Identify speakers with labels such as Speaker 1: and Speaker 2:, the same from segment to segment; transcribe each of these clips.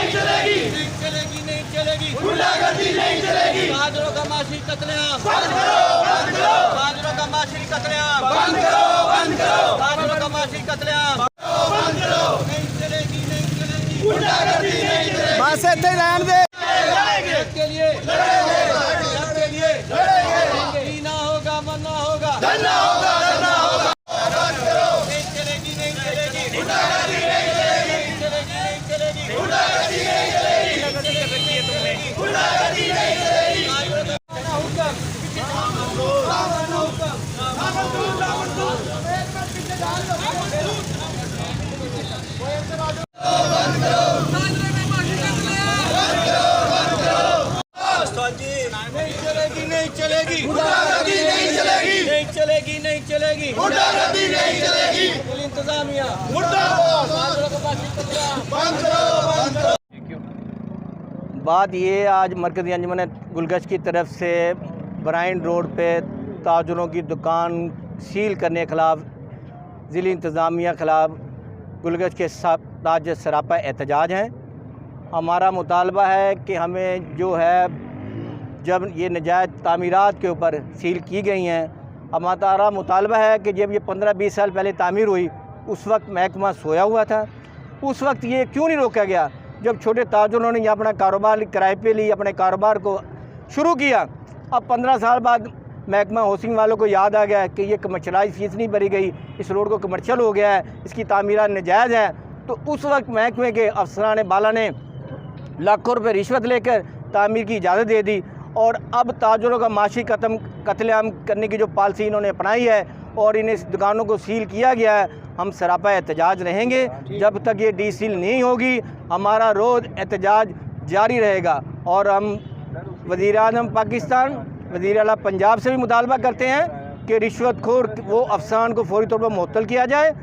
Speaker 1: नहीं चलेगी,
Speaker 2: नहीं चलेगी, नहीं चलेगी,
Speaker 1: गुंडागर्दी नहीं चलेगी।
Speaker 2: ताजरों का माशी कत्लेआम
Speaker 1: बंद करो, बंद करो,
Speaker 2: ताजरों का माशी कत्लेआम
Speaker 1: बंद करो, बंद करो,
Speaker 2: ताजरों का माशी कत्लेआम
Speaker 1: बंद करो,
Speaker 2: नहीं चलेगी, नहीं चलेगी,
Speaker 1: गुंडागर्दी नहीं चलेगी।
Speaker 3: बस इतने रहने दे।
Speaker 1: लड़ेंगे,
Speaker 2: के लिए
Speaker 1: लड़ेंगे,
Speaker 2: के लिए
Speaker 1: लड़ेंगे,
Speaker 2: जीना होगा, मरना होगा,
Speaker 1: धरना होगा, धरना होगा। बंद करो,
Speaker 2: नहीं चलेगी, नहीं चलेगी,
Speaker 1: गुंडागर्दी नहीं चलेगी,
Speaker 2: नहीं चलेगी, नहीं चलेगी,
Speaker 1: गुंडागर्दी नहीं चलेगी, गुंडागर्दी नहीं चलेगी।
Speaker 2: नहीं चलेगी, नहीं चलेगी,
Speaker 1: गुंडागर्दी नहीं चलेगी,
Speaker 2: नहीं चलेगी, नहीं चलेगी,
Speaker 1: गुंडागर्दी नहीं चलेगी।
Speaker 2: पुलिस इंतजामिया
Speaker 1: मुर्दाबाद,
Speaker 2: ताजरों का माशी कत्लेआम
Speaker 1: बंद करो, बंद करो।
Speaker 4: बात ये आज मरकज़ी अंजुमन गुलगश्त की तरफ से ब्राइन रोड पे ताजरों की दुकान सील करने के ख़िलाफ़ ज़िली इंतज़ामिया ख़िलाफ़ गुलगश्त के ताज सरापा एहतजाज हैं। हमारा मुतालबा है कि हमें जो है जब ये नजायज़ तामीरात के ऊपर सील की गई हैं, हमारा मुतालबा है कि जब ये 15-20 साल पहले तामीर हुई उस वक्त महकमा सोया हुआ था, उस वक्त ये क्यों नहीं रोका गया? जब छोटे ताजुरों ने यहाँ अपना कारोबार किराए पे ली, अपने कारोबार को शुरू किया, अब 15 साल बाद महकमा हाउसिंग वालों को याद आ गया कि ये कमर्शलाइज फीस नहीं भरी गई, इस रोड को कमर्शियल हो गया है, इसकी तामीरात नाजायज़ है। तो उस वक्त महकमे के अफसरान बाला ने लाखों रुपये रिश्वत लेकर तामीर की इजाज़त दे दी और अब ताजुरों का माशी कत्लेआम करने की जो पॉलिसी इन्होंने अपनाई है और इन दुकानों को सील किया गया है। हम सरापा एहतजाज रहेंगे जब तक ये डी सील नहीं होगी, हमारा रोज़ एहतजाज जारी रहेगा। और हम वज़ीर-ए-आज़म पाकिस्तान, वज़ीर आला पंजाब से भी मुतालबा करते हैं कि रिश्वतखोर वो अफसरान को फौरी तौर पर मुअत्तल किया जाए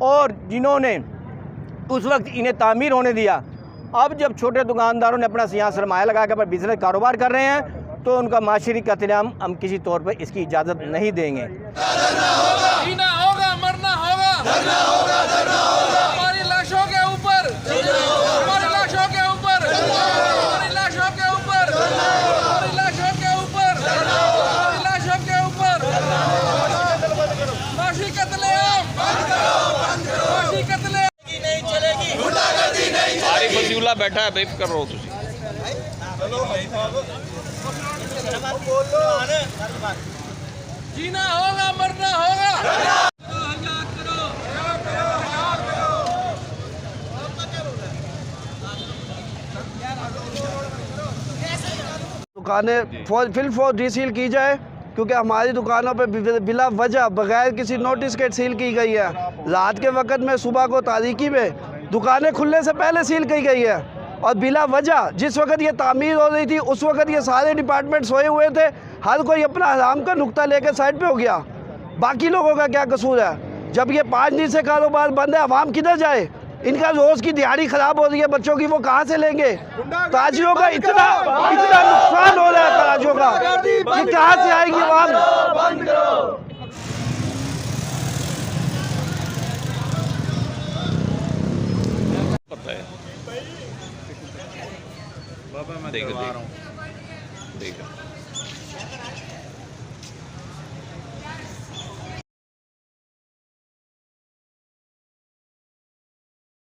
Speaker 4: और जिन्होंने उस वक्त इन्हें तामीर होने दिया, अब जब छोटे दुकानदारों ने अपना यहाँ सरमाया लगा कर बिज़नेस कारोबार कर रहे हैं तो उनका माशरी कत्लेआम हम किसी तौर पर इसकी इजाज़त नहीं देंगे।
Speaker 2: जीना होगा, मरना होगा,
Speaker 1: धरना होगा, धरना होगा।
Speaker 2: हमारी लाशों के ऊपर, हमारी लाशों के ऊपर, हमारी लाशों के ऊपर, हमारी लाशों के ऊपर, हमारी लाशों के ऊपर माशी कत्लेआम, माशी कत्लेआम नहीं चलेगी,
Speaker 1: गुंडागर्दी नहीं चलेगी।
Speaker 5: आरिफ वसीउल्लाह बैठा है, बेफ कर रहा हो तुसी।
Speaker 2: जीना होगा, मरना होगा।
Speaker 3: दुकानें फिल फौर रीसील की जाए क्योंकि हमारी दुकानों पे बिला वजह बगैर किसी नोटिस के सील की गई है। रात के वक्त में, सुबह को तारीकी में दुकानें खुलने से पहले सील की गई है और बिला वजह जिस वक्त ये तामीर हो रही थी उस वक्त ये सारे डिपार्टमेंट सोए हुए थे। हर कोई अपना हराम का नुक्ता लेकर साइड पे हो गया। बाकी लोगों का क्या कसूर है? जब ये 5 दिन से कारोबार बंद है, अवाम किधर जाए? इनका रोज़ की दिहाड़ी ख़राब हो रही है, बच्चों की वो कहाँ से लेंगे? ताजिरों का इतना नुकसान हो रहा है, ताजियों का, ये कहाँ से आएगी अवाम?
Speaker 1: बंद करो।
Speaker 5: पता है देख